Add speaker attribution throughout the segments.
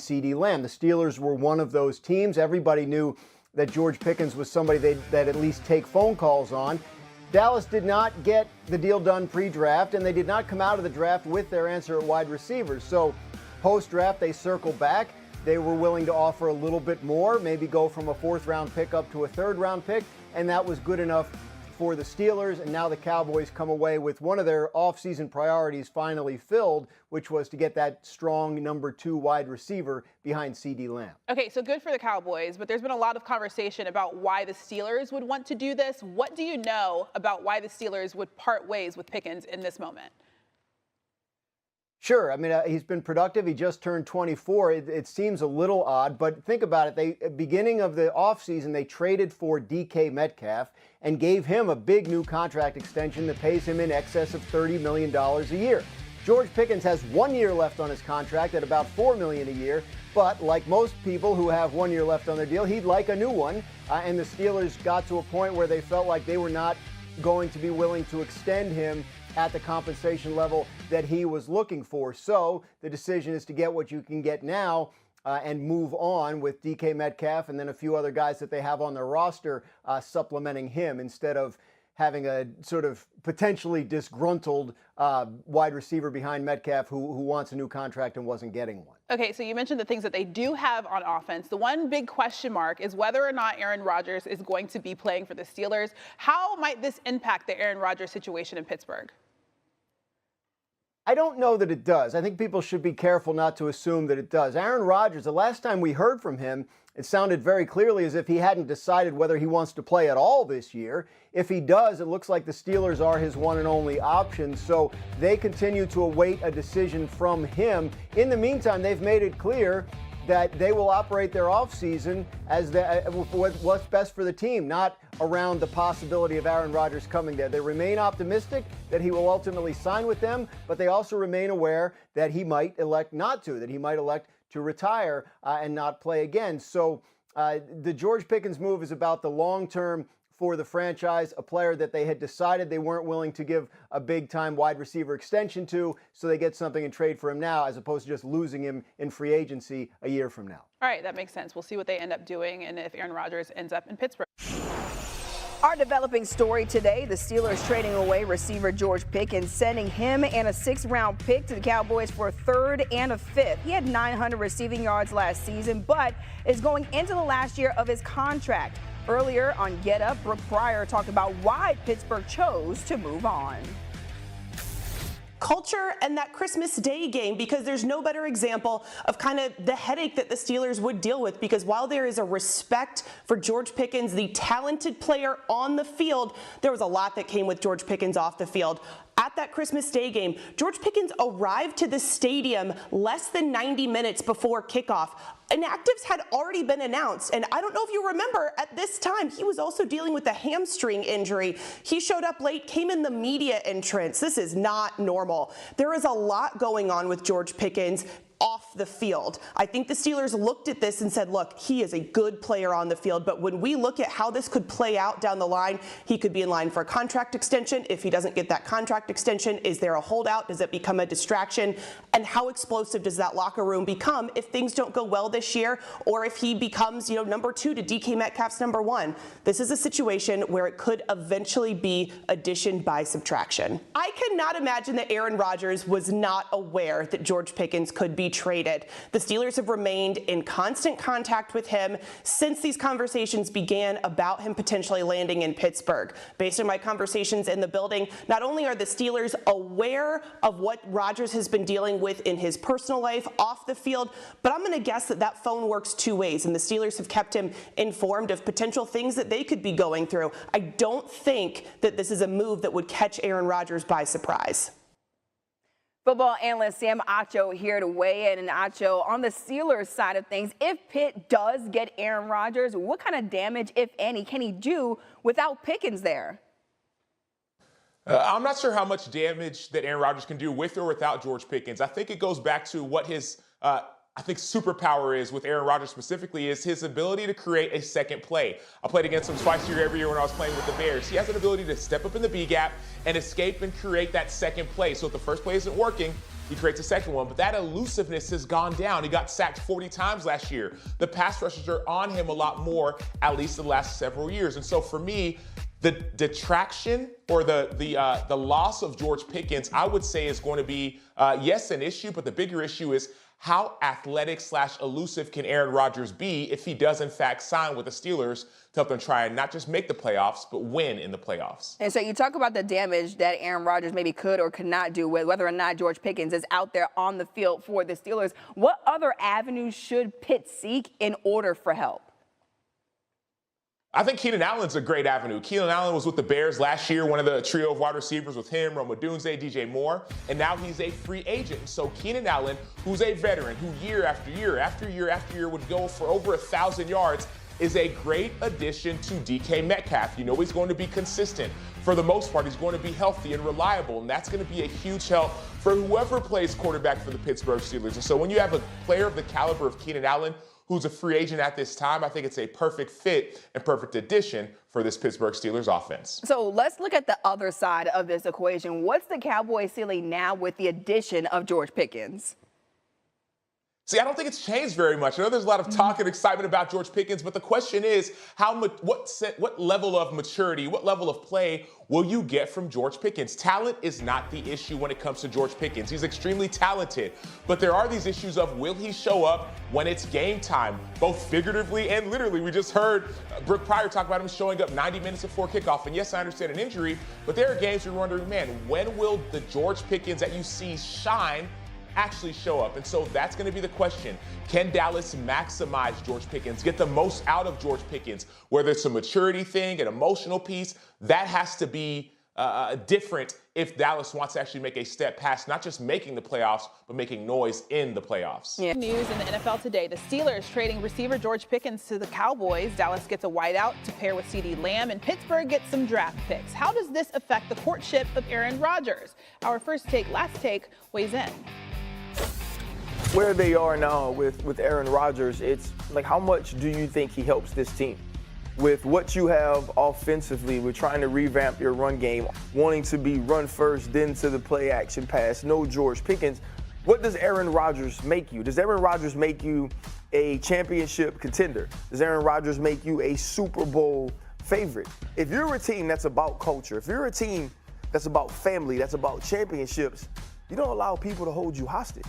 Speaker 1: CeeDee Lamb. The Steelers were one of those teams. Everybody knew that George Pickens was somebody that at least take phone calls on. Dallas did not get the deal done pre-draft, and they did not come out of the draft with their answer at wide receivers. So post-draft, they circled back. They were willing to offer a little bit more, maybe go from a fourth-round pick up to a third-round pick, and that was good enough for the Steelers. And now the Cowboys come away with one of their offseason priorities finally filled, which was to get that strong number 2 wide receiver behind CeeDee Lamb.
Speaker 2: Okay, so good for the Cowboys, but there's been a lot of conversation about why the Steelers would want to do this. What do you know about why the Steelers would part ways with Pickens in this moment?
Speaker 1: Sure. I mean, he's been productive. He just turned 24. It seems a little odd, but think about it. Beginning of the offseason, they traded for DK Metcalf and gave him a big new contract extension that pays him in excess of $30 million a year. George Pickens has 1 year left on his contract at about $4 million a year, but like most people who have 1 year left on their deal, he'd like a new one. And the Steelers got to a point where they felt like they were not going to be willing to extend him at the compensation level that he was looking for. So the decision is to get what you can get now and move on with DK Metcalf and then a few other guys that they have on their roster supplementing him instead of having a sort of potentially disgruntled wide receiver behind Metcalf who wants a new contract and wasn't getting one.
Speaker 2: Okay, so you mentioned the things that they do have on offense. The one big question mark is whether or not Aaron Rodgers is going to be playing for the Steelers. How might this impact the Aaron Rodgers situation in Pittsburgh?
Speaker 1: I don't know that it does. I think people should be careful not to assume that it does. Aaron Rodgers, the last time we heard from him, it sounded very clearly as if he hadn't decided whether he wants to play at all this year. If he does, it looks like the Steelers are his one and only option. So they continue to await a decision from him. In the meantime, they've made it clear that they will operate their offseason as what's best for the team, not around the possibility of Aaron Rodgers coming there. They remain optimistic that he will ultimately sign with them, but they also remain aware that he might elect not to, that he might elect to retire and not play again. So the George Pickens move is about the long term for the franchise, a player that they had decided they weren't willing to give a big-time wide receiver extension to, so they get something in trade for him now as opposed to just losing him in free agency a year from now.
Speaker 2: All right, that makes sense. We'll see what they end up doing and if Aaron Rodgers ends up in Pittsburgh.
Speaker 3: Our developing story today, the Steelers trading away receiver George Pickens, sending him and a 6th-round pick to the Cowboys for a 3rd and a 5th. He had 900 receiving yards last season, but is going into the last year of his contract. Earlier on Get Up, Brooke Pryor talked about why Pittsburgh chose to move on.
Speaker 4: Culture and that Christmas Day game, because there's no better example of kind of the headache that the Steelers would deal with, because while there is a respect for George Pickens, the talented player on the field, there was a lot that came with George Pickens off the field. At that Christmas Day game, George Pickens arrived to the stadium less than 90 minutes before kickoff. Inactives had already been announced, and I don't know if you remember, at this time, he was also dealing with a hamstring injury. He showed up late, came in the media entrance. This is not normal. There is a lot going on with George Pickens off the field. I think the Steelers looked at this and said, look, he is a good player on the field, but when we look at how this could play out down the line, he could be in line for a contract extension. If he doesn't get that contract extension, is there a holdout? Does it become a distraction? And how explosive does that locker room become if things don't go well this year, or if he becomes, number 2 to DK Metcalf's number 1? This is a situation where it could eventually be addition by subtraction. I cannot imagine that Aaron Rodgers was not aware that George Pickens could be traded. The Steelers have remained in constant contact with him since these conversations began about him potentially landing in Pittsburgh. Based on my conversations in the building, not only are the Steelers aware of what Rodgers has been dealing with in his personal life off the field, but I'm going to guess that that phone works 2 ways, and the Steelers have kept him informed of potential things that they could be going through. I don't think that this is a move that would catch Aaron Rodgers by surprise.
Speaker 3: Football analyst Sam Acho here to weigh in. And Acho, on the Steelers side of things, if Pitt does get Aaron Rodgers, what kind of damage, if any, can he do without Pickens there?
Speaker 5: I'm not sure how much damage that Aaron Rodgers can do with or without George Pickens. I think it goes back to what his superpower is with Aaron Rodgers specifically, is his ability to create a second play. I played against him twice a year every year when I was playing with the Bears. He has an ability to step up in the B gap and escape and create that second play. So if the first play isn't working, he creates a second one. But that elusiveness has gone down. He got sacked 40 times last year. The pass rushers are on him a lot more, at least the last several years. And so for me, the detraction or the loss of George Pickens, I would say, is going to be, yes, an issue, but the bigger issue is how athletic / elusive can Aaron Rodgers be if he does, in fact, sign with the Steelers to help them try and not just make the playoffs, but win in the playoffs.
Speaker 3: And so you talk about the damage that Aaron Rodgers maybe could or could not do with whether or not George Pickens is out there on the field for the Steelers. What other avenues should Pitt seek in order for help?
Speaker 5: I think Keenan Allen's a great avenue. Keenan Allen was with the Bears last year, one of the trio of wide receivers with him, Rome Odunze, DJ Moore, and now he's a free agent. So Keenan Allen, who's a veteran, who year after year after year after year would go for over 1,000 yards, is a great addition to DK Metcalf. You know he's going to be consistent. For the most part, he's going to be healthy and reliable, and that's going to be a huge help for whoever plays quarterback for the Pittsburgh Steelers. And so when you have a player of the caliber of Keenan Allen, who's a free agent at this time, I think it's a perfect fit and perfect addition for this Pittsburgh Steelers offense.
Speaker 3: So let's look at the other side of this equation. What's the Cowboys ceiling now with the addition of George Pickens?
Speaker 5: See, I don't think it's changed very much. I know there's a lot of talk and excitement about George Pickens, but the question is, what level of maturity, what level of play will you get from George Pickens? Talent is not the issue when it comes to George Pickens. He's extremely talented, but there are these issues of will he show up when it's game time, both figuratively and literally. We just heard Brooke Pryor talk about him showing up 90 minutes before kickoff. And yes, I understand an injury, but there are games where you're wondering, man, when will the George Pickens that you see shine actually show up? And so that's going to be the question. Can Dallas maximize George Pickens, get the most out of George Pickens? Whether it's a maturity thing, an emotional piece, that has to be different if Dallas wants to actually make a step past not just making the playoffs, but making noise in the playoffs.
Speaker 2: Yeah. News in the NFL today, the Steelers trading receiver George Pickens to the Cowboys. Dallas gets a wideout to pair with CeeDee Lamb, and Pittsburgh gets some draft picks. How does this affect the courtship of Aaron Rodgers? Our first take, last take, weighs in.
Speaker 6: Where they are now with Aaron Rodgers, it's like, how much do you think he helps this team? With what you have offensively, we're trying to revamp your run game, wanting to be run first, then to the play action pass, no George Pickens. What does Aaron Rodgers make you? Does Aaron Rodgers make you a championship contender? Does Aaron Rodgers make you a Super Bowl favorite? If you're a team that's about culture, if you're a team that's about family, that's about championships, you don't allow people to hold you hostage.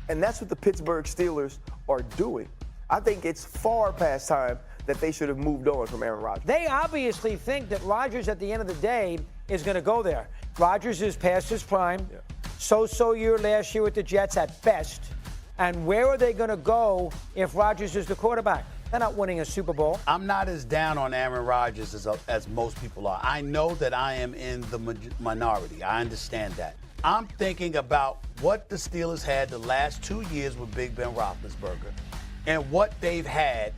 Speaker 6: And that's what the Pittsburgh Steelers are doing. I think it's far past time that they should have moved on from Aaron Rodgers.
Speaker 7: They obviously think that Rodgers, at the end of the day, is going to go there. Rodgers is past his prime. Yeah. So-so year last year with the Jets at best. And where are they going to go if Rodgers is the quarterback? They're not winning a Super Bowl.
Speaker 8: I'm not as down on Aaron Rodgers as most people are. I know that I am in the minority. I understand that. I'm thinking about what the Steelers had the last 2 years with Big Ben Roethlisberger and what they've had,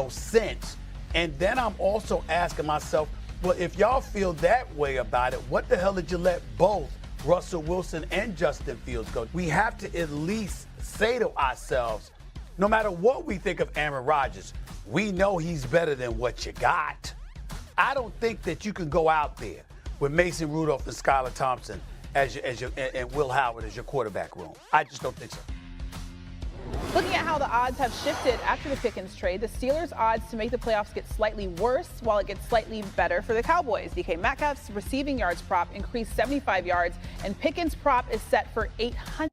Speaker 8: since. And then I'm also asking myself, well, if y'all feel that way about it, what the hell did you let both Russell Wilson and Justin Fields go? We have to at least say to ourselves, no matter what we think of Aaron Rodgers, we know he's better than what you got. I don't think that you can go out there with Mason Rudolph and Skylar Thompson and Will Howard as your quarterback room. I just don't think so.
Speaker 2: Looking at how the odds have shifted after the Pickens trade, the Steelers' odds to make the playoffs get slightly worse while it gets slightly better for the Cowboys. DK Metcalf's receiving yards prop increased 75 yards, and Pickens' prop is set for 800.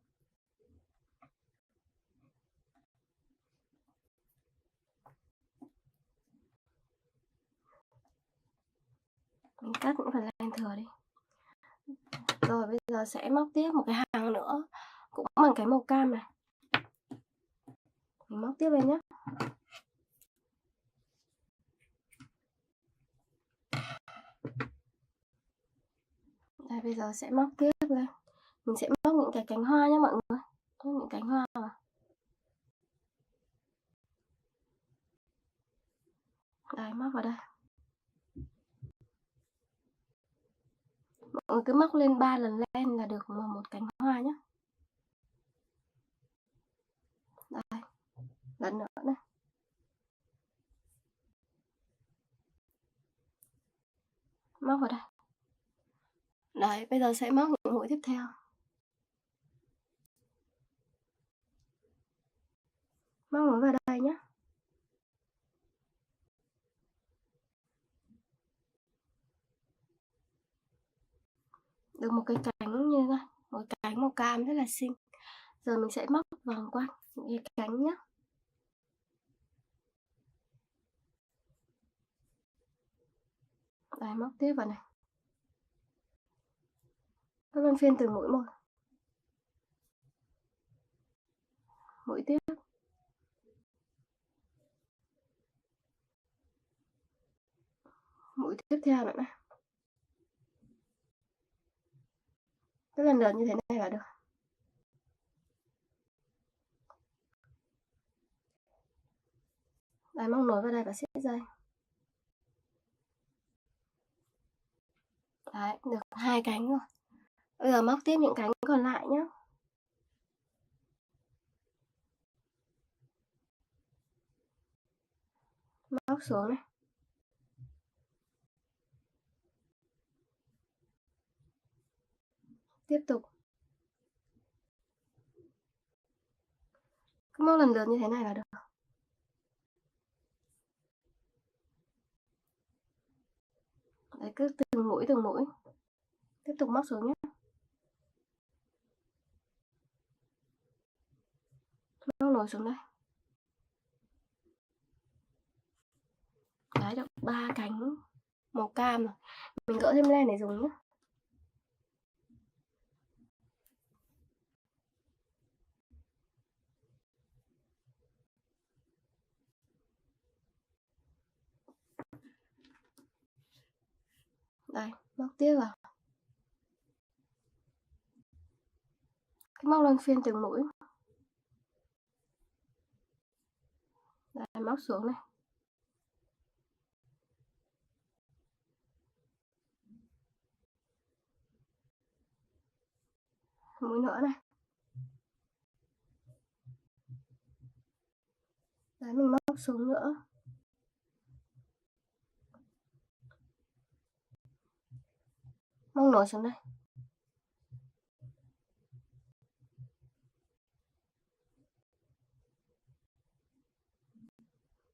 Speaker 9: Mình cắt cũng phải lên thừa đi. Rồi bây giờ sẽ móc tiếp một cái hàng nữa cũng bằng cái màu cam này. Mình móc tiếp lên nhé. Đây bây giờ sẽ móc tiếp lên. Mình sẽ móc những cái cánh hoa nhé mọi người. Móc những cánh hoa vào. Đây móc vào đây. Mọi người cứ móc lên 3 lần lên là được một cánh hoa nhé. Đây, lần nữa này. Móc vào đây. Đấy, bây giờ sẽ móc những mũi tiếp theo. Móc nối vào đây nhé. Được một cái cánh như này, một cánh màu cam rất là xinh. Giờ mình sẽ móc vòng quanh những cái cánh nhé. Đây, móc tiếp vào này. Các luân phiên từng mũi một. Mũi tiếp. Mũi tiếp theo nữa này. Cứ lần lượt như thế này là được. Đây, móc nối vào đây và siết dây. Đấy, được 2 cánh rồi. Bây giờ móc tiếp những cánh còn lại nhé. Móc xuống này. Tiếp tục. Cứ móc lần lượt như thế này là được. Đấy, cứ từng mũi. Tiếp tục móc xuống nhé. Móc nối xuống đây. Đấy, được 3 cánh màu cam rồi. Mình gỡ thêm len để dùng nhé. Đây, móc tiếp vào. Cái móc luân phiên từng mũi. Đây, móc xuống này. Mũi nữa này. Đấy, mình móc xuống nữa. Móc nối xuống đây.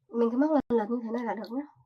Speaker 9: Mình cứ móc lần lượt như thế này là được nhé.